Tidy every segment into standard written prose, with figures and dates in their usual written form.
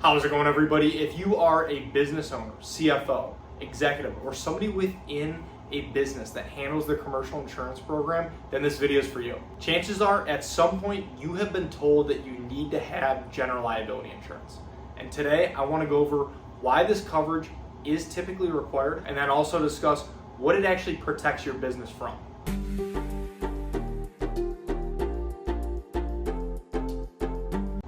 How's it going, everybody? If you are a business owner, CFO, executive, or somebody within a business that handles their commercial insurance program, then this video is for you. Chances are at some point you have been told that you need to have general liability insurance. And today I want to go over why this coverage is typically required, and then also discuss what it actually protects your business from.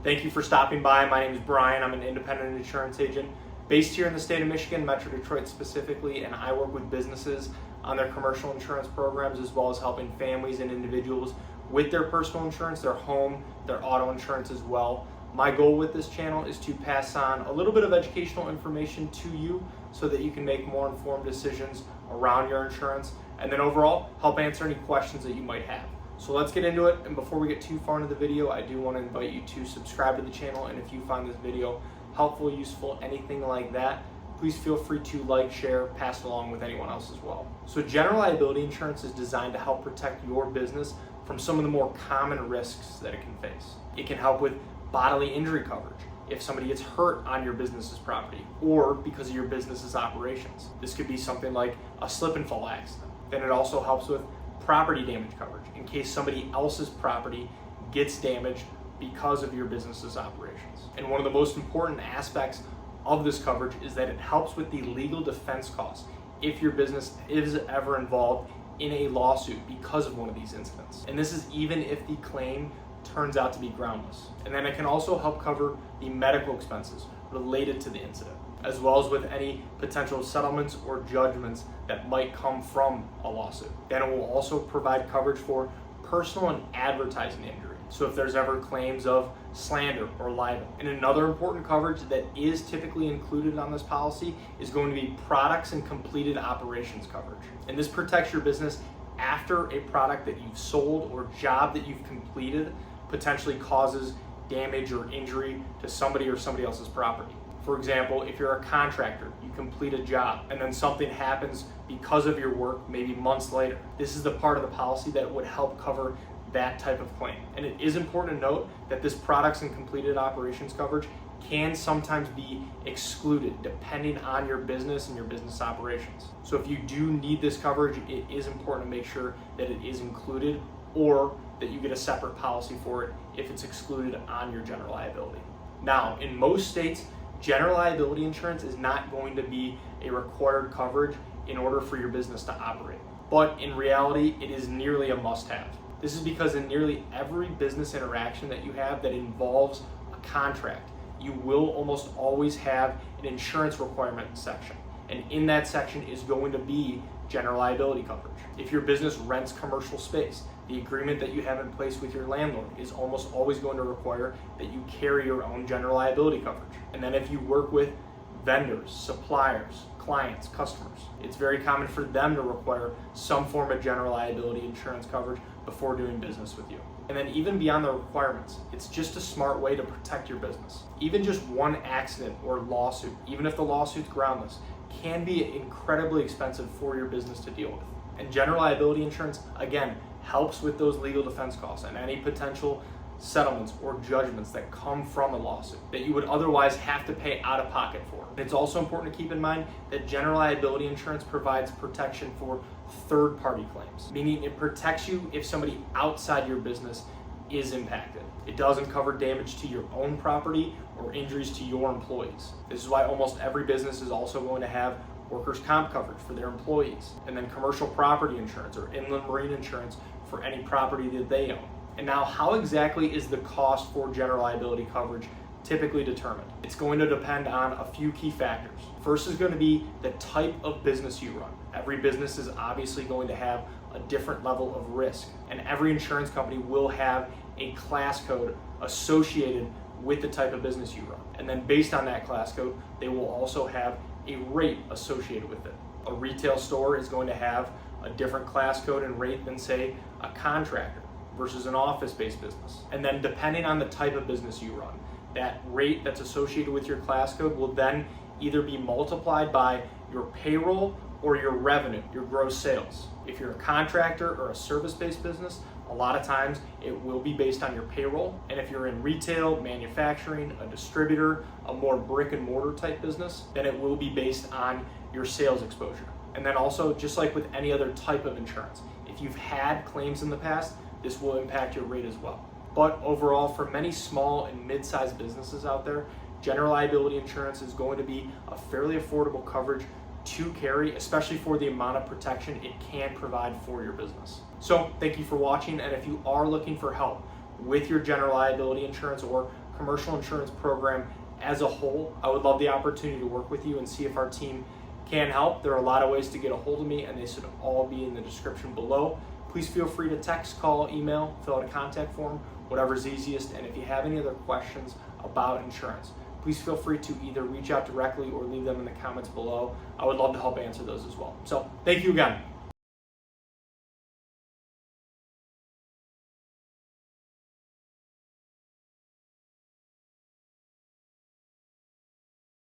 Thank you for stopping by. My name is Brian. I'm an independent insurance agent based here in the state of Michigan, Metro Detroit specifically, and I work with businesses on their commercial insurance programs, as well as helping families and individuals with their personal insurance, their home, their auto insurance as well. My goal with this channel is to pass on a little bit of educational information to you so that you can make more informed decisions around your insurance, and then overall help answer any questions that you might have. So let's get into it, and before we get too far into the video, I do want to invite you to subscribe to the channel, and if you find this video helpful, useful, anything like that, please feel free to like, share, pass it along with anyone else as well. So general liability insurance is designed to help protect your business from some of the more common risks that it can face. It can help with bodily injury coverage if somebody gets hurt on your business's property or because of your business's operations. This could be something like a slip and fall accident. Then it also helps with property damage coverage in case somebody else's property gets damaged because of your business's operations. And one of the most important aspects of this coverage is that it helps with the legal defense costs if your business is ever involved in a lawsuit because of one of these incidents. And this is even if the claim turns out to be groundless. And then it can also help cover the medical expenses related to the incident, as well as with any potential settlements or judgments that might come from a lawsuit. Then it will also provide coverage for personal and advertising injury. So if there's ever claims of slander or libel. And another important coverage that is typically included on this policy is going to be products and completed operations coverage. And this protects your business after a product that you've sold or job that you've completed potentially causes damage or injury to somebody or somebody else's property. For example, if you're a contractor, you complete a job and then something happens because of your work maybe months later. This is the part of the policy that would help cover that type of claim. And it is important to note that this products and completed operations coverage can sometimes be excluded depending on your business and your business operations. So if you do need this coverage, it is important to make sure that it is included or that you get a separate policy for it if it's excluded on your general liability. Now, in most states, general liability insurance is not going to be a required coverage in order for your business to operate. But in reality, it is nearly a must-have. This is because in nearly every business interaction that you have that involves a contract, you will almost always have an insurance requirement section. And in that section is going to be general liability coverage. If your business rents commercial space, the agreement that you have in place with your landlord is almost always going to require that you carry your own general liability coverage. And then if you work with vendors, suppliers, clients, customers, it's very common for them to require some form of general liability insurance coverage before doing business with you. And then even beyond the requirements, it's just a smart way to protect your business. Even just one accident or lawsuit, even if the lawsuit's groundless, can be incredibly expensive for your business to deal with. And general liability insurance, again, helps with those legal defense costs and any potential settlements or judgments that come from a lawsuit that you would otherwise have to pay out of pocket for. It's also important to keep in mind that general liability insurance provides protection for third-party claims, meaning it protects you if somebody outside your business is impacted. It doesn't cover damage to your own property or injuries to your employees. This is why almost every business is also going to have workers' comp coverage for their employees, and then commercial property insurance or inland marine insurance for any property that they own. And now, how exactly is the cost for general liability coverage typically determined? It's going to depend on a few key factors. First is going to be the type of business you run. Every business is obviously going to have a different level of risk, and every insurance company will have a class code associated with the type of business you run. And then based on that class code, they will also have a rate associated with it. A retail store is going to have a different class code and rate than, say, a contractor versus an office-based business. And then depending on the type of business you run, that rate that's associated with your class code will then either be multiplied by your payroll or your revenue, your gross sales. If you're a contractor or a service-based business, A lot of times it will be based on your payroll, and if you're in retail, manufacturing, a distributor, a more brick and mortar type business, then it will be based on your sales exposure. And then also, just like with any other type of insurance, if you've had claims in the past, this will impact your rate as well. But overall, for many small and mid-sized businesses out there, general liability insurance is going to be a fairly affordable coverage to carry, especially for the amount of protection it can provide for your business. So thank you for watching, and if you are looking for help with your general liability insurance or commercial insurance program as a whole, I would love the opportunity to work with you and see if our team can help. There are a lot of ways to get a hold of me, and they should all be in the description below. Please feel free to text, call, email, fill out a contact form, whatever's easiest. And if you have any other questions about insurance, please feel free to either reach out directly or leave them in the comments below. I would love to help answer those as well. So thank you again.